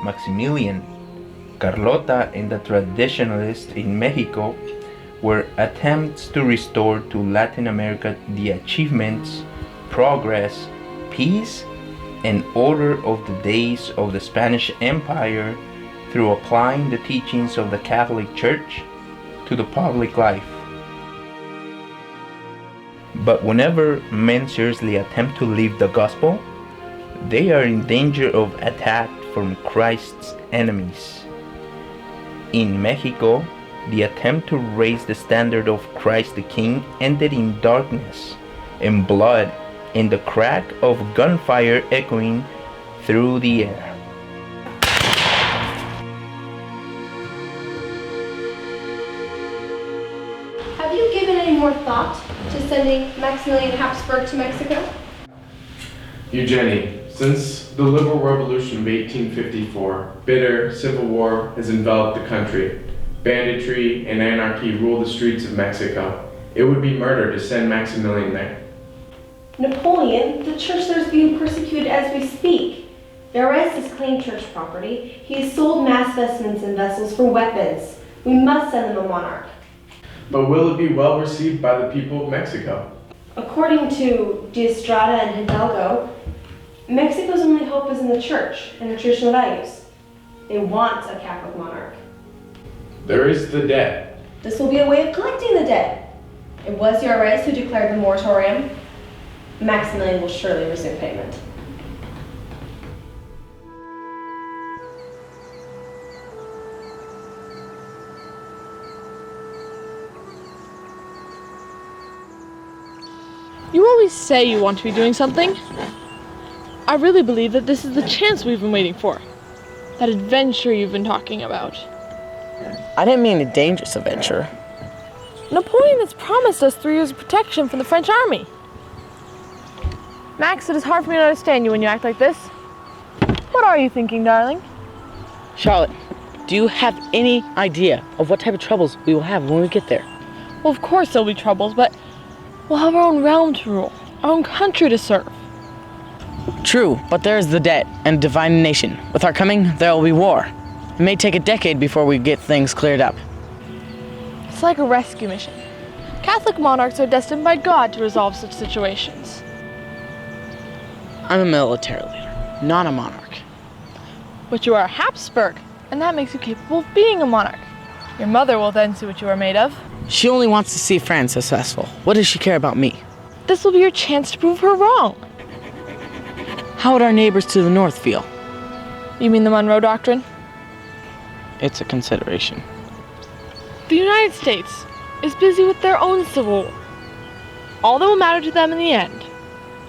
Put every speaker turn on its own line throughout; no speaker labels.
Maximilian, Carlota and the traditionalists in Mexico were attempts to restore to Latin America the achievements, progress, peace, and order of the days of the Spanish Empire through applying the teachings of the Catholic Church to the public life. But whenever men seriously attempt to live the gospel, they are in danger of attack from Christ's enemies. In Mexico, the attempt to raise the standard of Christ the King ended in darkness and blood and the crack of gunfire echoing through the air.
Have you given any more thought to sending Maximilian Hapsburg to Mexico?
Eugenie, since the liberal revolution of 1854, bitter civil war has enveloped the country. Banditry and anarchy rule the streets of Mexico. It would be murder to send Maximilian there.
Napoleon, the church there is being persecuted as we speak. The arrest has claimed church property. He has sold mass vestments and vessels for weapons. We must send them a monarch.
But will it be well received by the people of Mexico?
According to De Estrada and Hidalgo, Mexico's only hope is in the church and their traditional values. They want a Catholic monarch.
There is the debt.
This will be a way of collecting the debt. It was the Arrest who declared the moratorium. Maximilian will surely resume payment.
You always say you want to be doing something. I really believe that this is the chance we've been waiting for. That adventure you've been talking about.
I didn't mean a dangerous adventure.
Napoleon has promised us 3 years of protection from the French army. Max, it is hard for me to understand you when you act like this. What are you thinking, darling?
Charlotte, do you have any idea of what type of troubles we will have when we get there?
Well, of course there'll be troubles, but we'll have our own realm to rule, our own country to serve.
True, but there is the debt and divided nation. With our coming, there will be war. It may take a decade before we get things cleared up.
It's like a rescue mission. Catholic monarchs are destined by God to resolve such situations.
I'm a military leader, not a monarch.
But you are a Hapsburg, and that makes you capable of being a monarch. Your mother will then see what you are made of.
She only wants to see France successful. What does she care about me?
This will be your chance to prove her wrong.
How would our neighbors to the north feel?
You mean the Monroe Doctrine?
It's a consideration.
The United States is busy with their own civil war. All that will matter to them in the end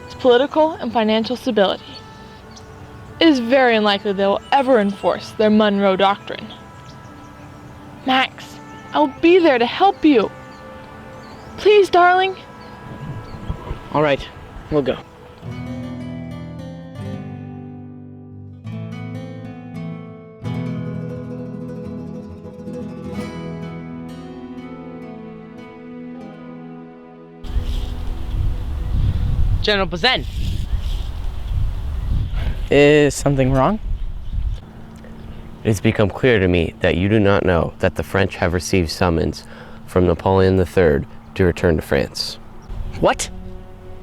is political and financial stability. It is very unlikely they will ever enforce their Monroe Doctrine. Max, I will be there to help you. Please, darling.
All right, we'll go. General Bazin. Is something wrong?
It has become clear to me that you do not know that the French have received summons from Napoleon III to return to France.
What?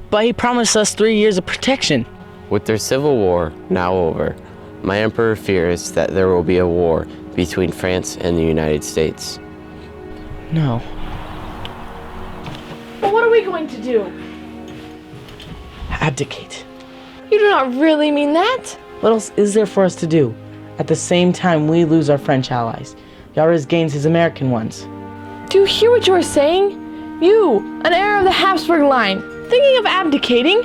But he promised us 3 years of protection.
With their civil war now over, my emperor fears that there will be a war between France and the United States.
No.
But what are we going to do?
Abdicate.
You do not really mean that?
What else is there for us to do? At the same time, we lose our French allies. Yaris gains his American ones.
Do you hear what you are saying? You, an heir of the Hapsburg line, thinking of abdicating?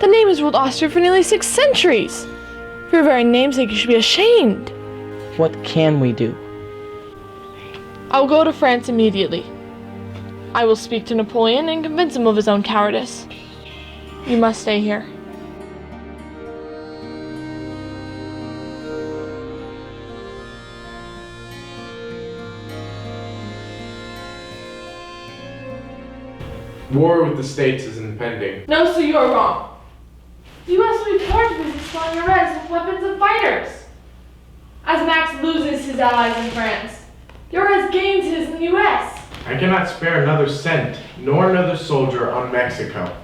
The name has ruled Austria for nearly 6 centuries. For your very namesake, you should be ashamed.
What can we do?
I will go to France immediately. I will speak to Napoleon and convince him of his own cowardice. You must stay here.
War with the States is impending.
No, sir, you are wrong. The U.S. will be forced to destroy your res with weapons and fighters. loses his allies in France. Yours gains his in the U.S.
I cannot spare another cent, nor another soldier on Mexico.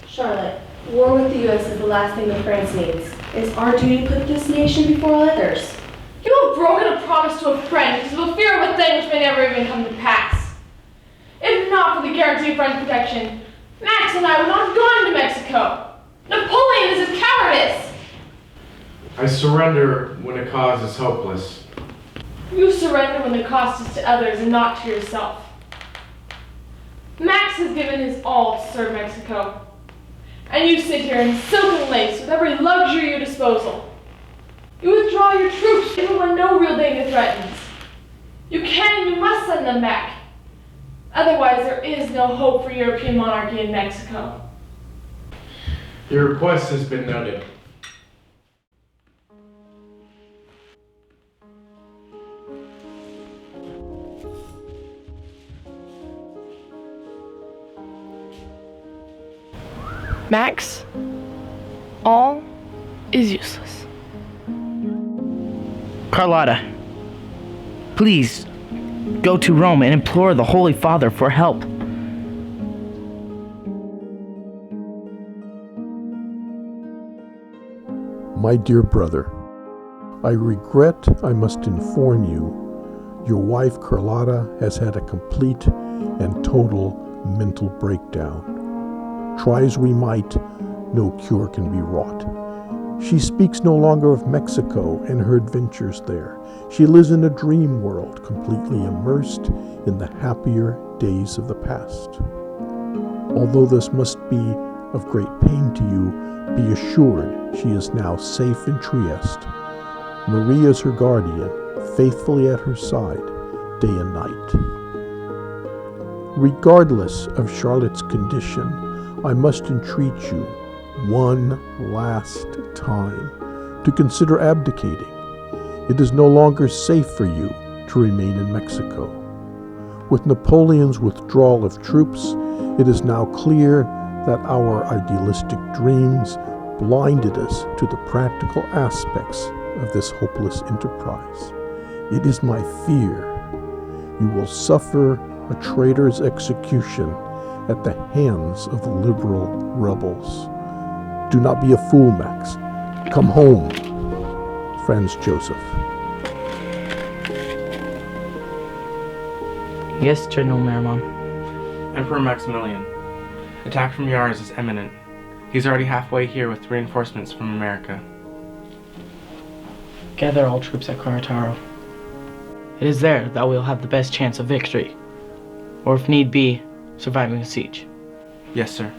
Charlotte, war with the U.S. is the last thing that France needs. It's our duty to put this nation before all others.
You have broken a promise to a friend because of a fear of a thing which may never even come to pass. If not for the guarantee of French protection, Max and I would not have gone to Mexico. Napoleon is his cowardice.
I surrender when a cause is hopeless.
You surrender when the cost is to others and not to yourself. Max has given his all to serve Mexico. And you sit here in silk and lace with every luxury at your disposal. You withdraw your troops even when no real danger threatens. You can and you must send them back. Otherwise, there is no hope for European monarchy in Mexico.
Your request has been noted.
Max, all is useless.
Carlota, please go to Rome and implore the Holy Father for help.
My dear brother, I regret I must inform you your wife Carlota has had a complete and total mental breakdown. Try as we might, no cure can be wrought. She speaks no longer of Mexico and her adventures there. She lives in a dream world, completely immersed in the happier days of the past. Although this must be of great pain to you, be assured she is now safe in Trieste. Maria is her guardian, faithfully at her side, day and night. Regardless of Charlotte's condition, I must entreat you one last time to consider abdicating. It is no longer safe for you to remain in Mexico. With Napoleon's withdrawal of troops, it is now clear that our idealistic dreams blinded us to the practical aspects of this hopeless enterprise. It is my fear you will suffer a traitor's execution at the hands of the liberal rebels. Do not be a fool, Max. Come home. Franz Joseph.
Yes, General Marmon.
Emperor Maximilian. Attack from Yars is imminent. He's already halfway here with reinforcements from America.
Gather all troops at Carrotaro. It is there that we'll have the best chance of victory, or if need be, surviving a siege.
Yes, sir.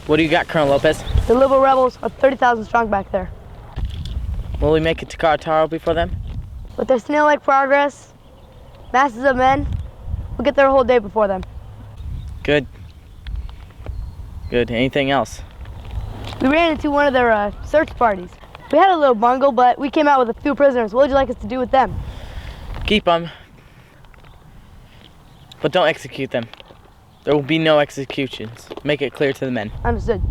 What do you got, Colonel Lopez?
The liberal rebels are 30,000 strong back there.
Will we make it to Carrotaro before them?
With their snail-like progress, masses of men, we'll get there a whole day before them.
Good. Good. Anything else?
We ran into one of their search parties. We had a little bungle, but we came out with a few prisoners. What would you like us to do with them?
Keep them. But don't execute them. There will be no executions. Make it clear to the men.
Understood.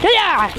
Yeah!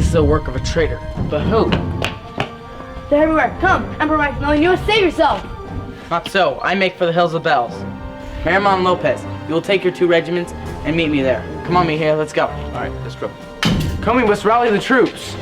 This is the work of a traitor. But who?
They're everywhere. Come, Emperor Maximilian, you must save yourself.
Not so. I make for the Hills of Bells. Miramon Lopez, you will take your 2 regiments and meet me there. Come on, Miguel, let's go.
All right, let's go. Come, we must rally the troops.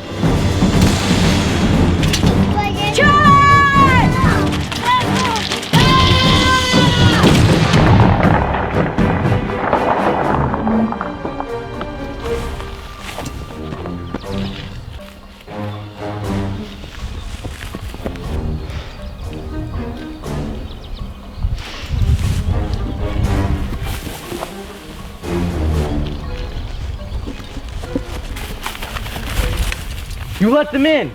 You let them in!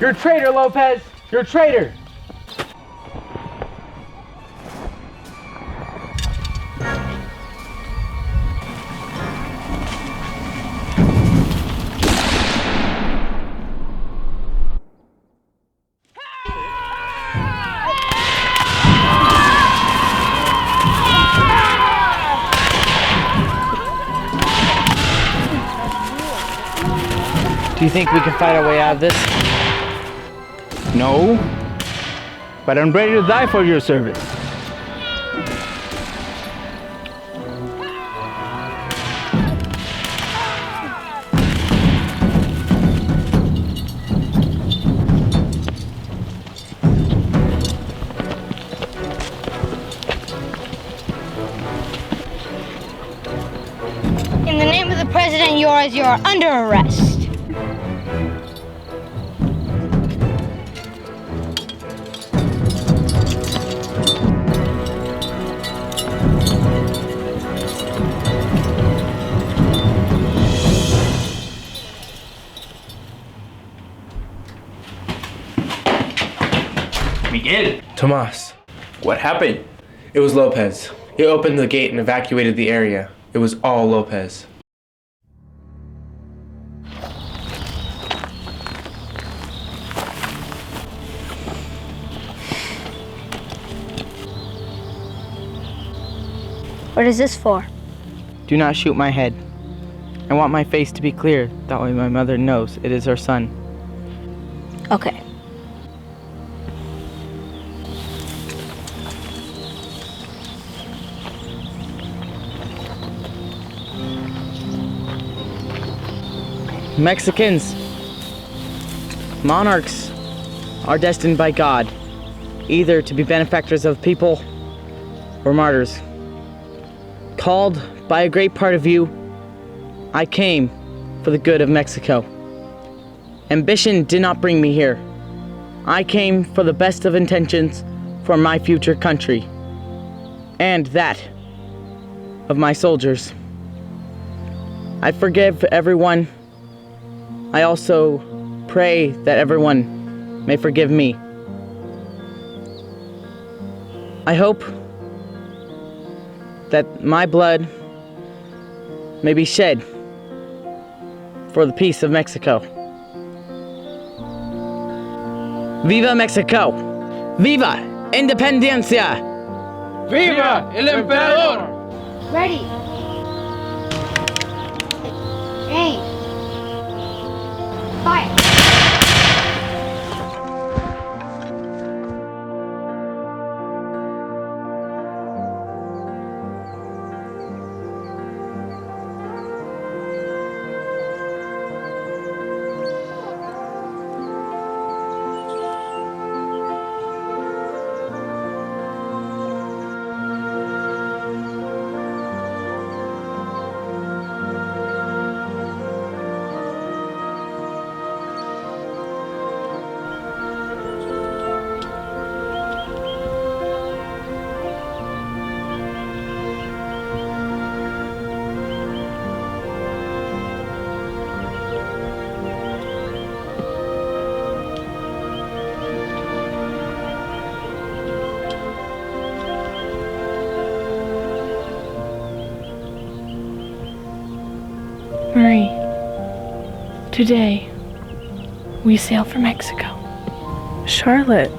You're a traitor, Lopez! You're a traitor!
Do you think we can fight our way out of this?
No, but I'm ready to die for your service.
In the name of the president, you're under arrest.
Miguel!
Tomas,
What happened?
it was Lopez. He opened the gate and evacuated the area. It was all Lopez.
What is this for?
Do not shoot my head. I want my face to be clear. That way my mother knows it is her son.
Okay.
Mexicans, monarchs are destined by God either to be benefactors of people or martyrs. Called by a great part of you, I came for the good of Mexico. Ambition did not bring me here. I came for the best of intentions for my future country and that of my soldiers. I forgive everyone. I also pray that everyone may forgive me. I hope that my blood may be shed for the peace of Mexico. Viva Mexico! Viva Independencia!
Viva el Emperador!
Ready. Aim. Fire.
Marie, today we sail for Mexico.
Charlotte,